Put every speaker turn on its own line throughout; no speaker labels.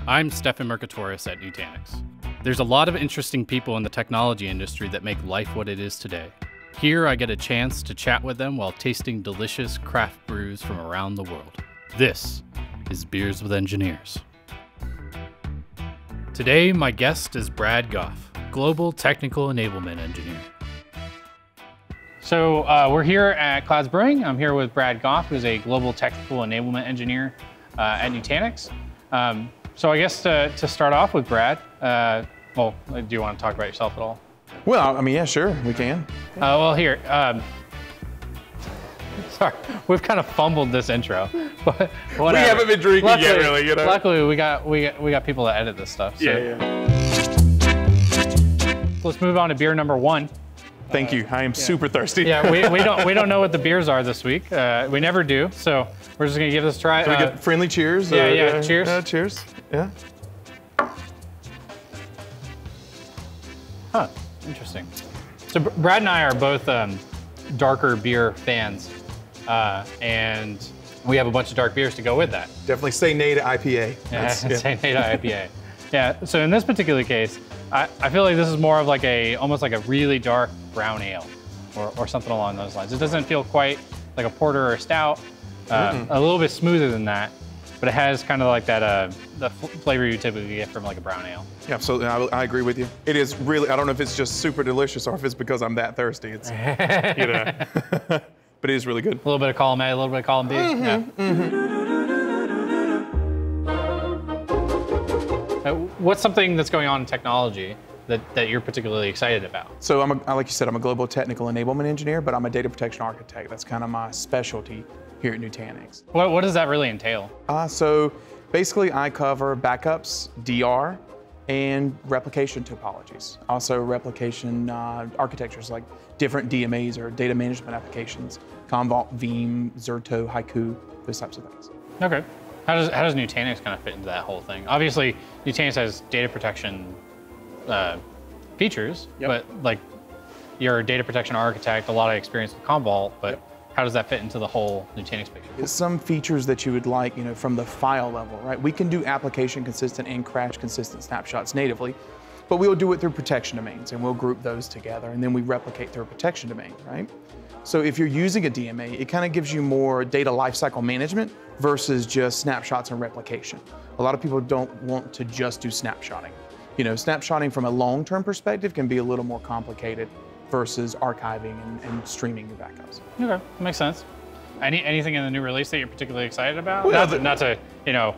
I'm Stephan Mercatoris at Nutanix. There's a lot of interesting people in the technology industry that make life what it is today. Here I get a chance to chat with them while tasting delicious craft brews from around the world. This is Beers with Engineers. Today my guest is Brad Gough, Global Technical Enablement Engineer. So we're here at Clouds Brewing. I'm here with Brad Gough, who's a Global Technical Enablement Engineer at Nutanix. So I guess to start off with Brad, well, do you want to talk about yourself at all?
Well, I mean, yeah, sure, we can.
Well, here, sorry, we've kind of fumbled this intro, but whatever.
We haven't been drinking yet, really, you know.
Luckily, we got people that edit this stuff. So.
Yeah.
Let's move on to beer number 1.
Thank you. I am super thirsty.
Yeah, we don't know what the beers are this week. We never do, so we're just gonna give this a try.
So we get friendly cheers.
Yeah, cheers.
Cheers. Yeah.
Huh. Interesting. So Brad and I are both darker beer fans, and we have a bunch of dark beers to go with that.
Definitely say nay to IPA.
Yeah, say nay to IPA. Yeah. So in this particular case, I feel like this is more of like almost like a really dark brown ale, or something along those lines. It doesn't feel quite like a porter or a stout. A little bit smoother than that, but it has kind of like that the flavor you typically get from like a brown ale.
Yeah, absolutely. I agree with you. It is really. I don't know if it's just super delicious or if it's because I'm that thirsty. It's you know, but it is really good.
A little bit of column A, a little bit of column B. What's something that's going on in technology that you're particularly excited about?
So like you said, I'm a global technical enablement engineer, but I'm a data protection architect. That's kind of my specialty here at Nutanix.
What does that really entail?
So basically I cover backups, DR, and replication topologies. Also replication architectures like different DMAs or data management applications, Commvault, Veeam, Zerto, Haiku, those types of things.
Okay. How does Nutanix kind of fit into that whole thing? Obviously, Nutanix has data protection features, but like you're a data protection architect, a lot of experience with Commvault, but how does that fit into the whole Nutanix picture?
Some features that you would like, you know, from the file level, right? We can do application consistent and crash consistent snapshots natively, but we'll do it through protection domains, and we'll group those together, and then we replicate through a protection domain, right? So if you're using a DMA, it kind of gives you more data lifecycle management versus just snapshots and replication. A lot of people don't want to just do snapshotting. You know, snapshotting from a long-term perspective can be a little more complicated versus archiving and streaming your backups.
Okay, makes sense. Anything in the new release that you're particularly excied about?
Well,
not to you know,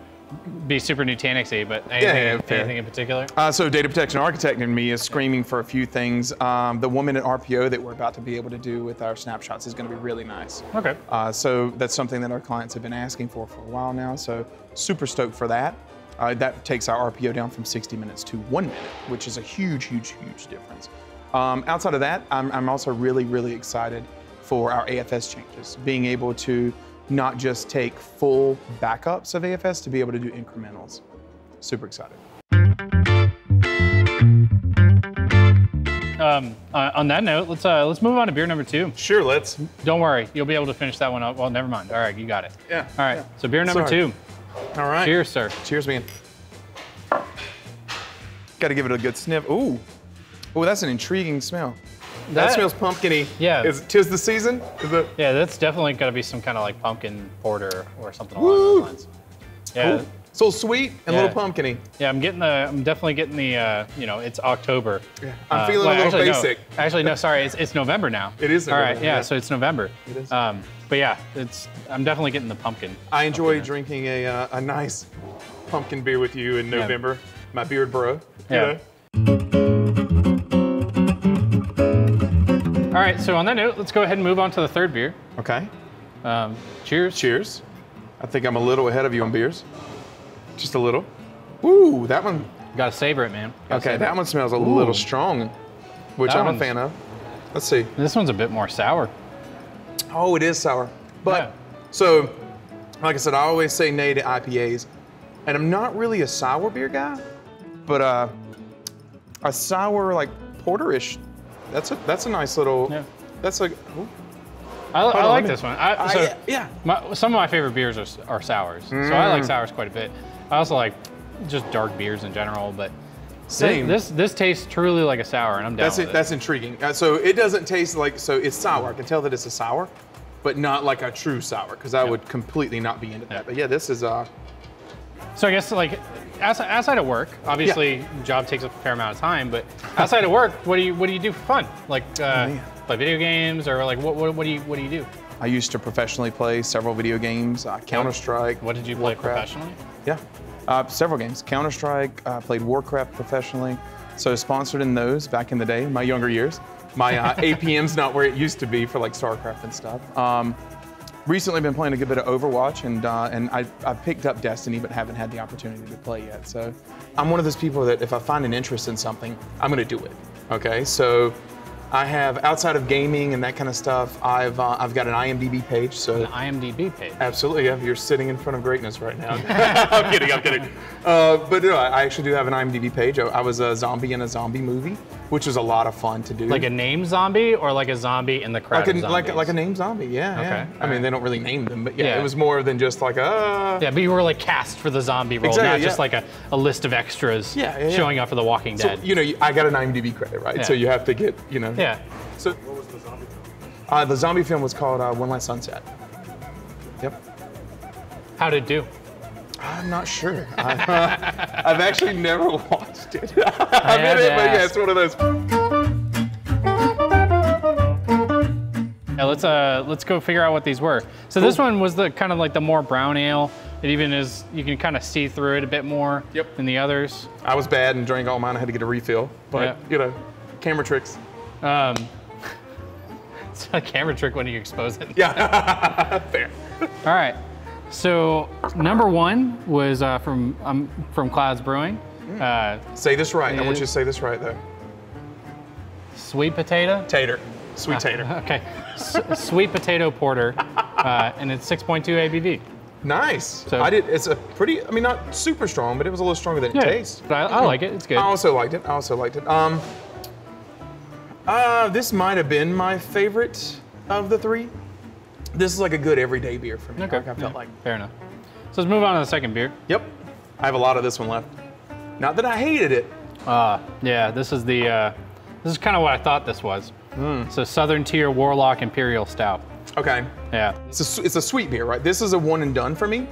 be super Nutanix-y, but anything in particular?
So data protection architect in me is screaming for a few things. The 1-minute RPO that we're about to be able to do with our snapshots is going to be really nice.
Okay.
So that's something that our clients have been asking for a while now, so super stoked for that. That takes our RPO down from 60 minutes to 1 minute, which is a huge, huge, huge difference. Outside of that, I'm also really, really excited for our AFS changes, being able to not just take full backups of AFS to be able to do incrementals. Super excited.
On that note, let's move on to beer number 2.
Sure, let's.
Don't worry, you'll be able to finish that one up. Well, never mind. All right, you got it.
Yeah.
All right, so beer number 2.
All right.
Cheers, sir.
Cheers, man. Got to give it a good sniff. Ooh. Oh, that's an intriguing smell. That smells pumpkin-y.
Yeah.
Tis the season? Is it?
Yeah, that's definitely got to be some kind of like pumpkin porter or something along those lines. Yeah.
Cool. So sweet and a little pumpkin-y.
Yeah, I'm definitely getting the, you know, it's October.
Yeah. I'm feeling a little basic.
No. Actually, no, sorry, it's November now.
It is November.
All right, yeah, so it's November.
It is.
But yeah, I'm definitely getting the pumpkin.
I enjoy drinking a nice pumpkin beer with you in November. Yeah. My beard bro.
Yeah. All right, so on that note, let's go ahead and move on to the 3rd beer.
Okay.
Cheers.
Cheers. I think I'm a little ahead of you on beers. Just a little. Ooh, that one.
You gotta savor it, man.
Okay, that one smells a little strong, which I'm a fan of. Let's see.
This one's a bit more sour.
Oh, it is sour. But, so, like I said, I always say nay to IPAs. And I'm not really a sour beer guy, but a sour, like, porterish, that's a nice little, that's like, ooh.
I like this one.
Yeah.
Some of my favorite beers are sours, so I like sours quite a bit. I also like just dark beers in general, but
Same.
This tastes truly like a sour, and I'm down with it.
That's intriguing. So it doesn't taste like, so it's sour. I can tell that it's a sour, but not like a true sour, because I would completely not be into that. But yeah, this is
So I guess like outside of work, obviously job takes up a fair amount of time, but outside of work, what do you do for fun? Like play video games, or like what do you do?
I used to professionally play several video games, Counter-Strike.
What did you play
Warcraft.
professionally?
Yeah, several games. Counter-Strike, played Warcraft professionally. So sponsored in those back in the day, my younger years. My APM's not where it used to be for like StarCraft and stuff. Recently been playing a good bit of Overwatch, and I picked up Destiny, but haven't had the opportunity to play yet. So I'm one of those people that if I find an interest in something, I'm gonna do it, okay? So I have, outside of gaming and that kind of stuff, I've got an IMDb page. So
An IMDb page.
absolutely, yeah, you're sitting in front of greatness right now. I'm kidding. But no, I actually do have an IMDb page. I was a zombie in a zombie movie, which was a lot of fun to do.
Like a named zombie, or like a zombie in the crowd of zombies?
Like a named zombie, yeah.
Okay,
Yeah. I mean, they don't really name them, but yeah,
Yeah.
it was more than just like
Yeah, but you were like cast for the zombie role,
Exactly,
not just
yeah.
like a list of extras
Yeah.
showing up for The Walking Dead.
So, I got an IMDb credit, right?
Yeah.
So you have to get,
Yeah.
So
What was the zombie film?
the zombie film was called One Last Sunset. Yep.
How'd it do?
I'm not sure. I've actually never watched it.
I had
but
to
yeah,
ask.
it's one of those.
Yeah, let's go figure out what these were. So this one was the kind of like the more brown ale. It even is, you can kind of see through it a bit more than the others.
I was bad and drank all mine. I had to get a refill, but camera tricks.
It's a camera trick when you expose it.
Yeah, fair.
All right. So number one was from Clouds Brewing.
Say this right. I want
Is-
you to say this right though.
Sweet potato.
Tater. Sweet tater.
Okay. Sweet potato porter, and it's 6.2 ABV.
Nice.
So-
It's a pretty, I mean, not super strong, but it was a little stronger than it tastes.
But I like it. It's good.
I also liked it. This might have been my favorite of the three. This is like a good everyday beer for me.
Okay.
I felt like.
Fair enough. So let's move on to the second beer.
Yep. I have a lot of this one left. Not that I hated it.
Yeah, this is kind of what I thought this was. So Southern Tier Warlock Imperial Stout.
Okay.
Yeah.
It's a sweet beer, right? This is a one and done for me.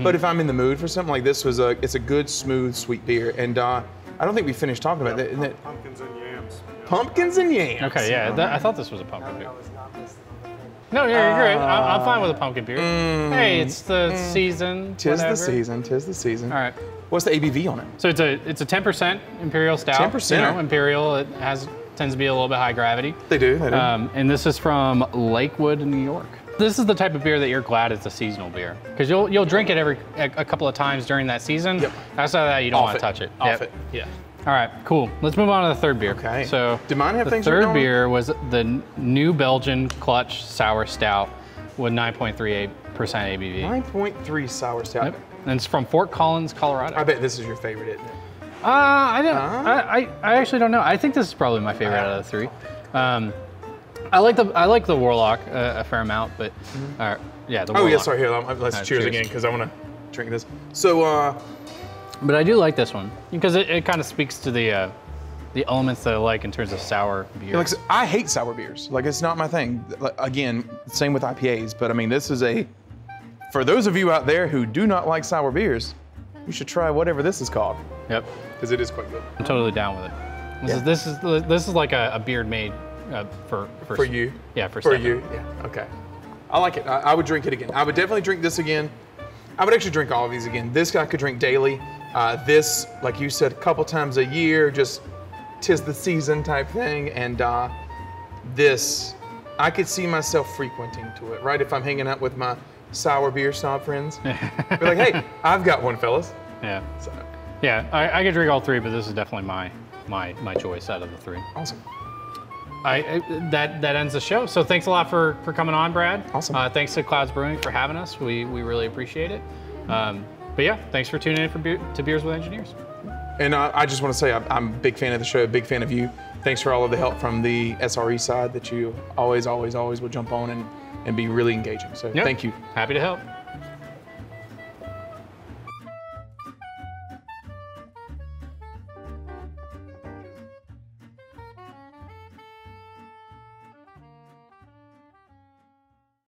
But if I'm in the mood for something like this, it's a good, smooth, sweet beer. And I don't think we finished talking about that. Isn't it?
Pumpkins and yams.
Pumpkins and yams.
Okay, yeah. I thought this was a pumpkin beer.
That was not listed on the menu.
No, you're great. I'm fine with a pumpkin beer. Hey, it's the season.
Tis
whatever.
the season. Tis the season.
All right.
What's the ABV on it?
So it's a 10% Imperial Stout.
10%.
You know, Imperial, it tends to be a little bit high gravity.
They do.
And this is from Lakewood, New York. This is the type of beer that you're glad it's a seasonal beer, because you'll drink it a couple of times during that season.
Yep.
Outside of that, you don't
Off
want
it.
to touch it.
Off
Yep.
it. Yeah.
All right, cool. Let's move on to the third beer.
Okay.
So
Do mine have
the
things written
third
on it?
beer was the New Belgian Clutch Sour Stout with 9.38% ABV.
9.3 sour stout.
Yep. And it's from Fort Collins, Colorado.
I bet this is your favorite, isn't it?
I actually don't know. I think this is probably my favorite out of the three. I like the Warlock a fair amount, but yeah, the Warlock.
Oh yeah, sorry. Here, let's cheers
cheers.
again because I want to drink this. So,
But I do like this one because it kind of speaks to the elements that I like in terms of sour beer.
like, I hate sour beers. Like, it's not my thing. Like, again, same with IPAs. But I mean, this is for those of you out there who do not like sour beers, you should try whatever this is called,
Yep,
because it is quite good.
I'm totally down with it. This is like a beer made for
you.
Yeah, for
For
Stephan.
you. Yeah. Okay. I like it. I would drink it again. I would definitely drink this again. I would actually drink all of these again. This I could drink daily. This, like you said, a couple times a year, just tis the season type thing. And this, I could see myself frequenting to it, right? If I'm hanging out with my sour beer snob friends. Be like, hey, I've got one, fellas.
Yeah,
So,
yeah. I could drink all three, but this is definitely my choice out of the three.
awesome.
That ends the show. So thanks a lot for coming on, Brad.
Awesome.
Thanks to Clouds Brewing for having us. We really appreciate it. But yeah, thanks for tuning in to Beers with Engineers.
And I just want to say I'm a big fan of the show, big fan of you. Thanks for all of the help from the SRE side that you always will jump on and be really engaging. So
Yep.
thank you.
Happy to help.